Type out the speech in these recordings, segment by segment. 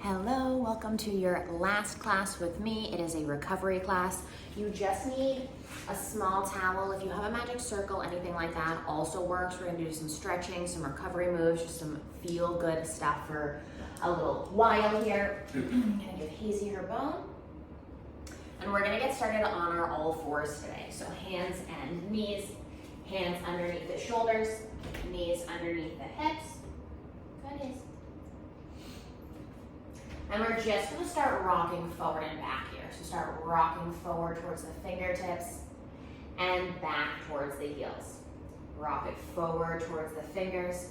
Hello, welcome to your last class with me. It is a recovery class. You just need a small towel. If you have a magic circle, anything like that also works. We're gonna do some stretching, some recovery moves, just some feel-good stuff for a little while here. I'm gonna give Hazy her bone. And we're gonna get started on our all fours today. So hands and knees, hands underneath the shoulders, knees underneath the hips. Good is. And we're just going to start rocking forward and back here. So start rocking forward towards the fingertips and back towards the heels. Rock it forward towards the fingers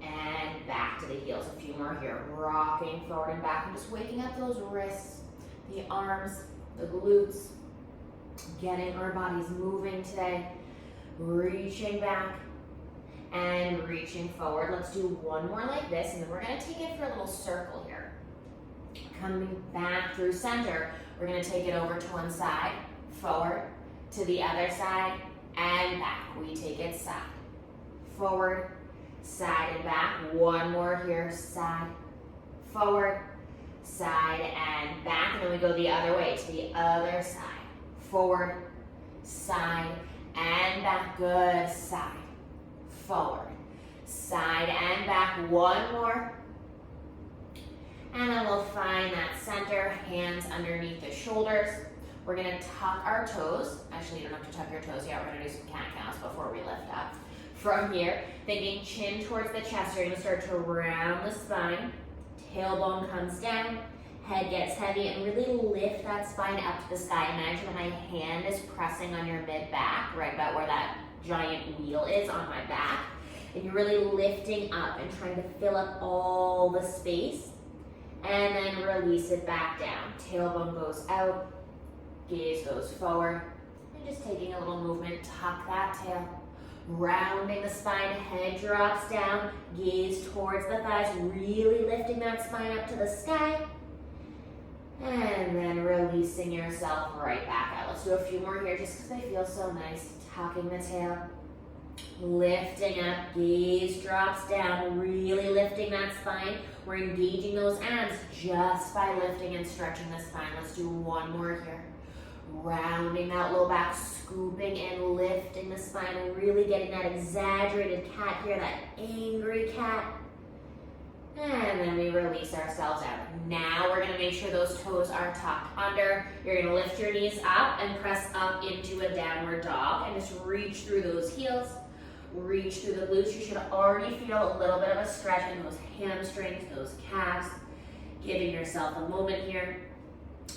and back to the heels. A few more here. Rocking forward and back and just waking up those wrists, the arms, the glutes, getting our bodies moving today. Reaching back and reaching forward. Let's do one more like this, and then we're going to take it for a little circle here. Coming back through center, we're going to take it over to one side, forward, to the other side, and back. We take it side, forward, side, and back. One more here, side, forward, side, and back. And then we go the other way to the other side, forward, side, and back. Good. Side, forward, side, and back. One more. And then we'll find that center, hands underneath the shoulders. We're gonna tuck our toes. Actually, you don't have to tuck your toes yet. We're gonna do some cat-cows before we lift up. From here, thinking chin towards the chest, you're gonna start to round the spine. Tailbone comes down, head gets heavy, and really lift that spine up to the sky. Imagine that my hand is pressing on your mid-back, right about where that giant wheel is on my back. And you're really lifting up and trying to fill up all the space. And then release it back down. Tailbone goes out, gaze goes forward. And just taking a little movement, tuck that tail. Rounding the spine, head drops down, gaze towards the thighs, really lifting that spine up to the sky. And then releasing yourself right back out. Let's do a few more here just because they feel so nice. Tucking the tail, lifting up, gaze drops down, really lifting that spine. We're engaging those abs just by lifting and stretching the spine. Let's do one more here. Rounding that low back, scooping and lifting the spine, and really getting that exaggerated cat here, that angry cat. And then we release ourselves out. Now we're gonna make sure those toes are tucked under. You're gonna lift your knees up and press up into a downward dog and just reach through those heels. Reach through the glutes. You should already feel a little bit of a stretch in those hamstrings, those calves. Giving yourself a moment here.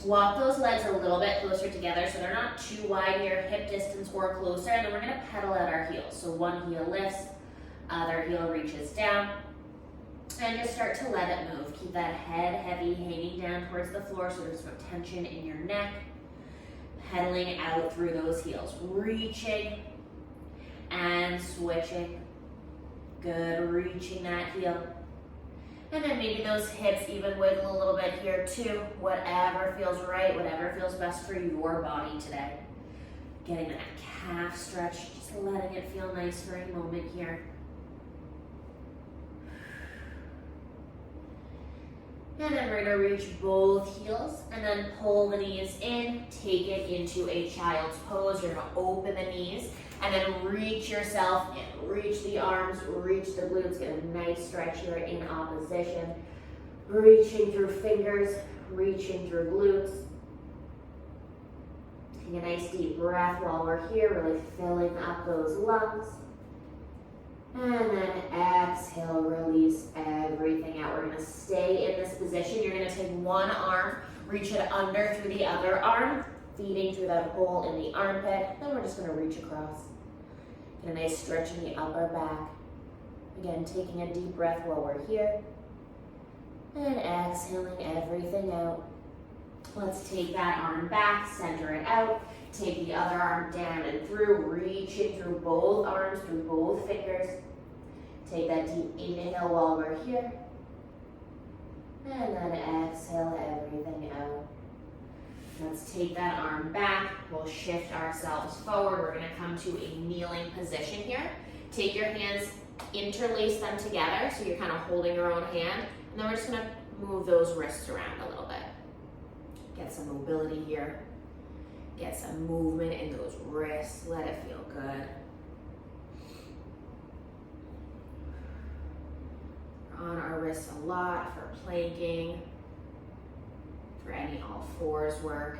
Walk those legs a little bit closer together so they're not too wide here, hip distance or closer. And then we're gonna pedal out our heels. So one heel lifts, other heel reaches down. And just start to let it move. Keep that head heavy, hanging down towards the floor so there's no tension in your neck. Pedaling out through those heels. Reaching and switching. Good, reaching that heel. And then maybe those hips even wiggle a little bit here too. Whatever feels right, whatever feels best for your body today. Getting that calf stretch, just letting it feel nice for a moment here. And then we're gonna reach both heels and then pull the knees in, take it into a child's pose. You're gonna open the knees and then reach yourself in. Reach the arms, reach the glutes, get a nice stretch here in opposition. Reaching through fingers, reaching through glutes. Taking a nice deep breath while we're here, really filling up those lungs. And then exhale, release everything out. We're gonna stay in this position. You're gonna take one arm, reach it under through the other arm, feeding through that hole in the armpit. Then we're just gonna reach across. Get a nice stretch in the upper back. Again, taking a deep breath while we're here. And exhaling everything out. Let's take that arm back, center it out. Take the other arm down and through, reaching through both arms, through both fingers. Take that deep inhale while we're here. And then exhale everything out. Let's take that arm back. We'll shift ourselves forward. We're gonna come to a kneeling position here. Take your hands, interlace them together so you're kind of holding your own hand. And then we're just gonna move those wrists around a little bit. Get some mobility here. Get some movement in those wrists. Let it feel good. We're on our wrists a lot for planking, for any all fours work.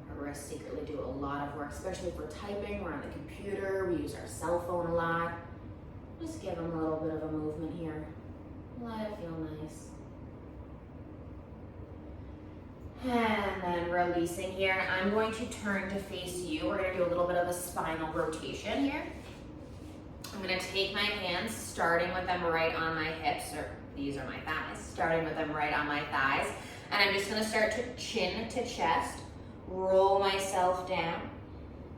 Our wrists secretly do a lot of work, especially if we're typing, we're on the computer, we use our cell phone a lot. Just give them a little bit of a movement here. Let it feel nice. And then releasing here. I'm going to turn to face you. We're gonna do a little bit of a spinal rotation here. I'm gonna take my hands, starting with them right on my hips, or these are my thighs, starting with them right on my thighs. And I'm just gonna start to chin to chest, roll myself down,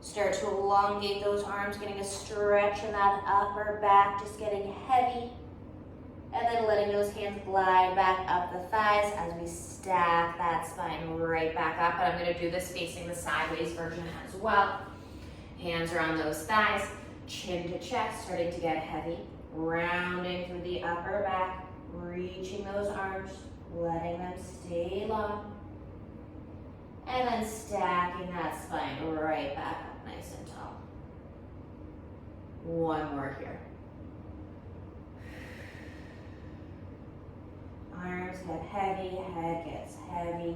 start to elongate those arms, getting a stretch in that upper back, just getting heavy. And then letting those hands glide back up the thighs as we stack that spine right back up. And I'm gonna do this facing the sideways version as well. Hands around those thighs, chin to chest, starting to get heavy. Rounding through the upper back, reaching those arms, letting them stay long. And then stacking that spine right back up nice and tall. One more here. Arms get heavy, head gets heavy.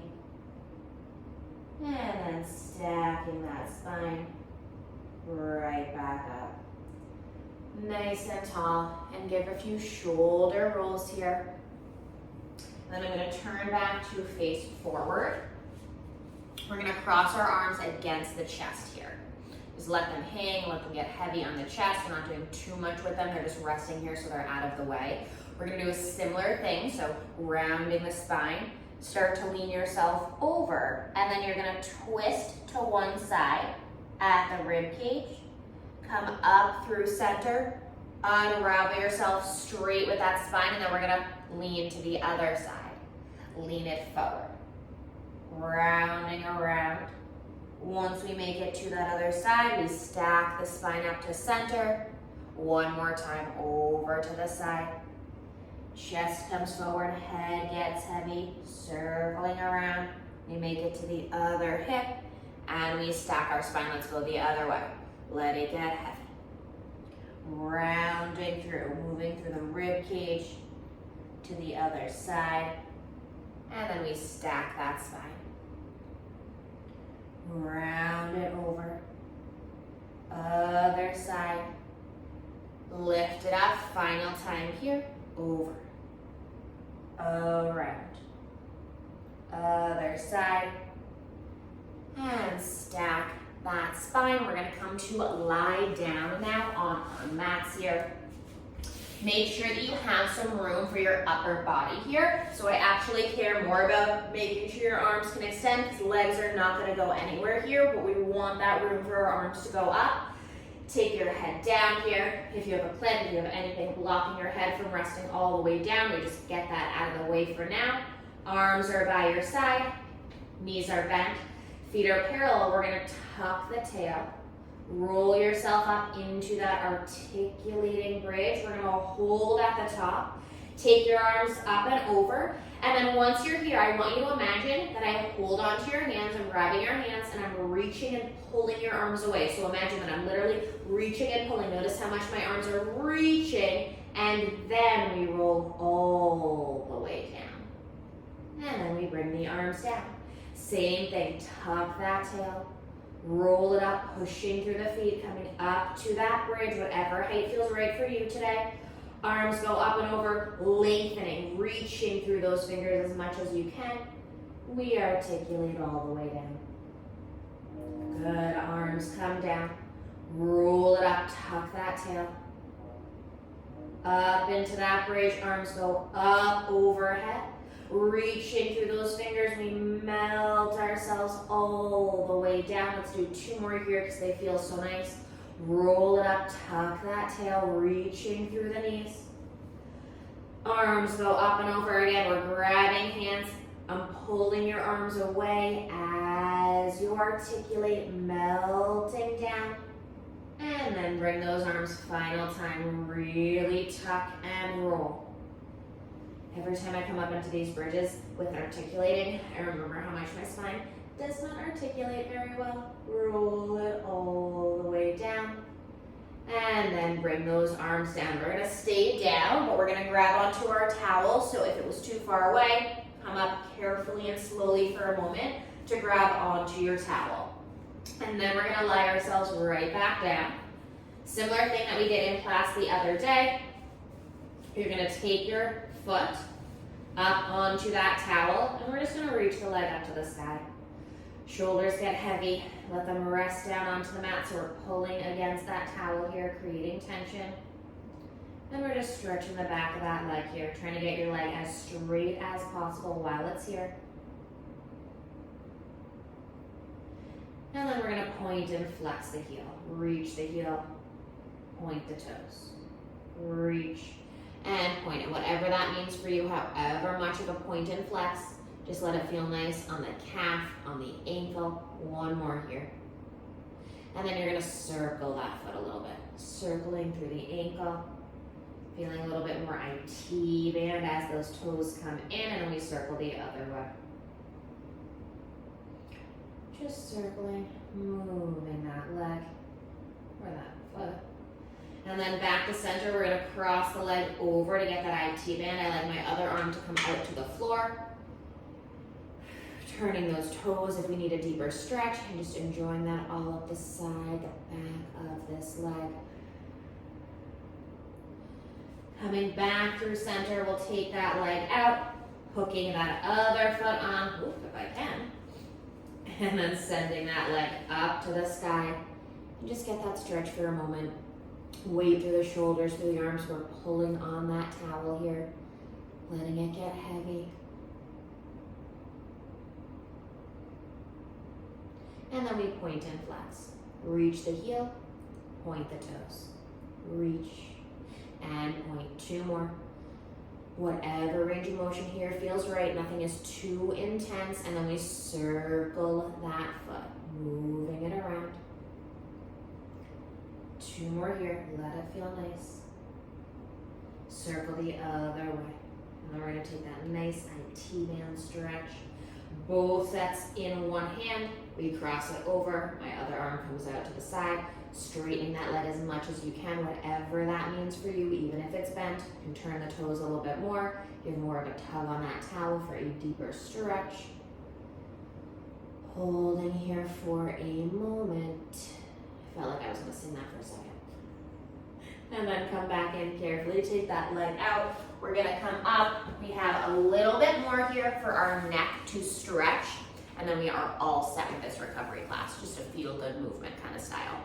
And then stacking that spine right back up. Nice and tall. And give a few shoulder rolls here. Then I'm going to turn back to face forward. We're going to cross our arms against the chest here. Just let them hang, let them get heavy on the chest. We're not doing too much with them. They're just resting here so they're out of the way. We're gonna do a similar thing, so rounding the spine, start to lean yourself over, and then you're gonna twist to one side at the rib cage, come up through center, unravel yourself straight with that spine, and then we're gonna lean to the other side. Lean it forward, rounding around. Once we make it to that other side, we stack the spine up to center. One more time, over to the side. Chest comes forward, head gets heavy, circling around. We make it to the other hip, and we stack our spine. Let's go the other way. Let it get heavy. Rounding through, moving through the rib cage to the other side, and then we stack that spine. Round it over. Other side. Lift it up, final time here. Over, around, other side, and stack that spine. We're gonna come to lie down now on our mats here. Make sure that you have some room for your upper body here. So I actually care more about making sure your arms can extend, because legs are not gonna go anywhere here, but we want that room for our arms to go up. Take your head down here. If you have a plant, if you have anything blocking your head from resting all the way down, we just get that out of the way for now. Arms are by your side, knees are bent, feet are parallel. We're gonna tuck the tail, roll yourself up into that articulating bridge. We're gonna hold at the top, take your arms up and over, and then once you're here, I want you to imagine that I hold onto your hands, I'm grabbing your hands, and I'm reaching and pulling your arms away. So imagine that I'm literally reaching and pulling. Notice how much my arms are reaching, and then we roll all the way down. And then we bring the arms down. Same thing, tuck that tail, roll it up, pushing through the feet, coming up to that bridge, whatever height feels right for you today. Arms go up and over, lengthening, reaching through those fingers as much as you can. We articulate all the way down. Good, arms come down. Roll it up, tuck that tail. Up into that bridge, arms go up overhead. Reaching through those fingers, we melt ourselves all the way down. Let's do two more here because they feel so nice. Roll it up, tuck that tail, reaching through the knees. Arms go up and over again. We're grabbing hands. I'm pulling your arms away as you articulate, melting down. And then bring those arms, final time, really tuck and roll. Every time I come up into these bridges with articulating, I remember how much my spine does not articulate very well. Roll it all the way down. And then bring those arms down. We're gonna stay down, but we're gonna grab onto our towel. So if it was too far away, come up carefully and slowly for a moment to grab onto your towel. And then we're gonna lie ourselves right back down. Similar thing that we did in class the other day. You're gonna take your foot up onto that towel, and we're just gonna reach the leg up to the sky. Shoulders get heavy, let them rest down onto the mat, so we're pulling against that towel here, creating tension. And we're just stretching the back of that leg here, trying to get your leg as straight as possible while it's here. And then we're gonna point and flex the heel. Reach the heel, point the toes. Reach and point it, whatever that means for you, however much of a point and flex. Just let it feel nice on the calf, on the ankle. One more here. And then you're gonna circle that foot a little bit. Circling through the ankle. Feeling a little bit more IT band as those toes come in, and then we circle the other way. Just circling, moving that leg or that foot. And then back to center, we're gonna cross the leg over to get that IT band. I like my other arm to come out to the floor. Turning those toes if we need a deeper stretch, and just enjoying that all up the side, the back of this leg. Coming back through center, we'll take that leg out, hooking that other foot on, if I can, and then sending that leg up to the sky. And just get that stretch for a moment. Weight through the shoulders, through the arms. We're pulling on that towel here, letting it get heavy. And then we point and flex. Reach the heel, point the toes. Reach and point. Two more. Whatever range of motion here feels right. Nothing is too intense. And then we circle that foot, moving it around. Two more here. Let it feel nice. Circle the other way. And then we're going to take that nice IT band stretch. Both sets in one hand. We cross it over. My other arm comes out to the side. Straightening that leg as much as you can, whatever that means for you, even if it's bent. You can turn the toes a little bit more. Give more of a tug on that towel for a deeper stretch. Holding here for a moment. I felt like I was going to sing that for a second. And then come back in carefully. Take that leg out. We're going to come up. We have a little bit more here for our neck to stretch. And then we are all set with this recovery class. Just a feel-good movement kind of style.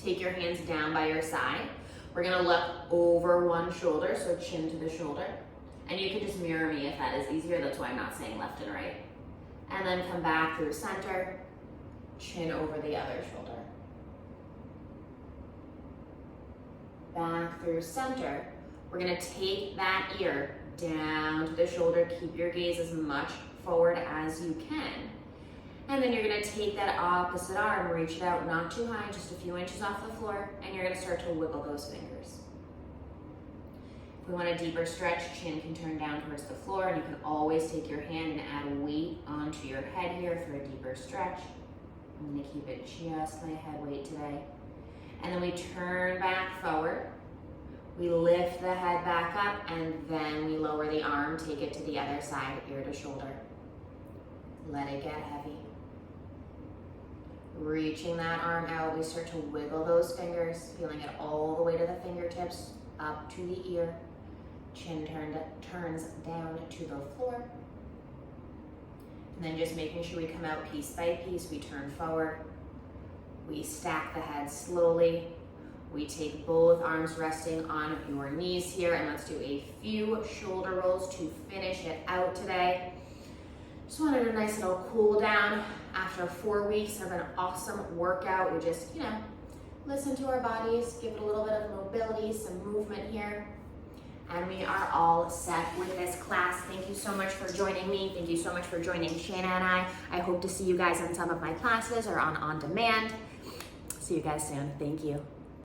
Take your hands down by your side. We're going to look over one shoulder, so chin to the shoulder. And you can just mirror me if that is easier. That's why I'm not saying left and right. And then come back through center. Chin over the other shoulder. Back through center. We're going to take that ear down to the shoulder. Keep your gaze as much forward as you can. And then you're going to take that opposite arm, reach it out, not too high, just a few inches off the floor, and you're going to start to wiggle those fingers. If we want a deeper stretch, chin can turn down towards the floor, and you can always take your hand and add weight onto your head here for a deeper stretch. I'm going to keep it just my head weight today. And then we turn back forward. We lift the head back up, and then we lower the arm, take it to the other side, ear to shoulder. Let it get heavy. Reaching that arm out, we start to wiggle those fingers, feeling it all the way to the fingertips, up to the ear. Chin turns down to the floor. And then just making sure we come out piece by piece, we turn forward. We stack the head slowly. We take both arms resting on your knees here, and let's do a few shoulder rolls to finish it out today. Just wanted a nice little cool down after 4 weeks of an awesome workout. We just, listen to our bodies, give it a little bit of mobility, some movement here. And we are all set with this class. Thank you so much for joining me. Thank you so much for joining Shayna and I. I hope to see you guys in some of my classes or on demand. See you guys soon. Thank you.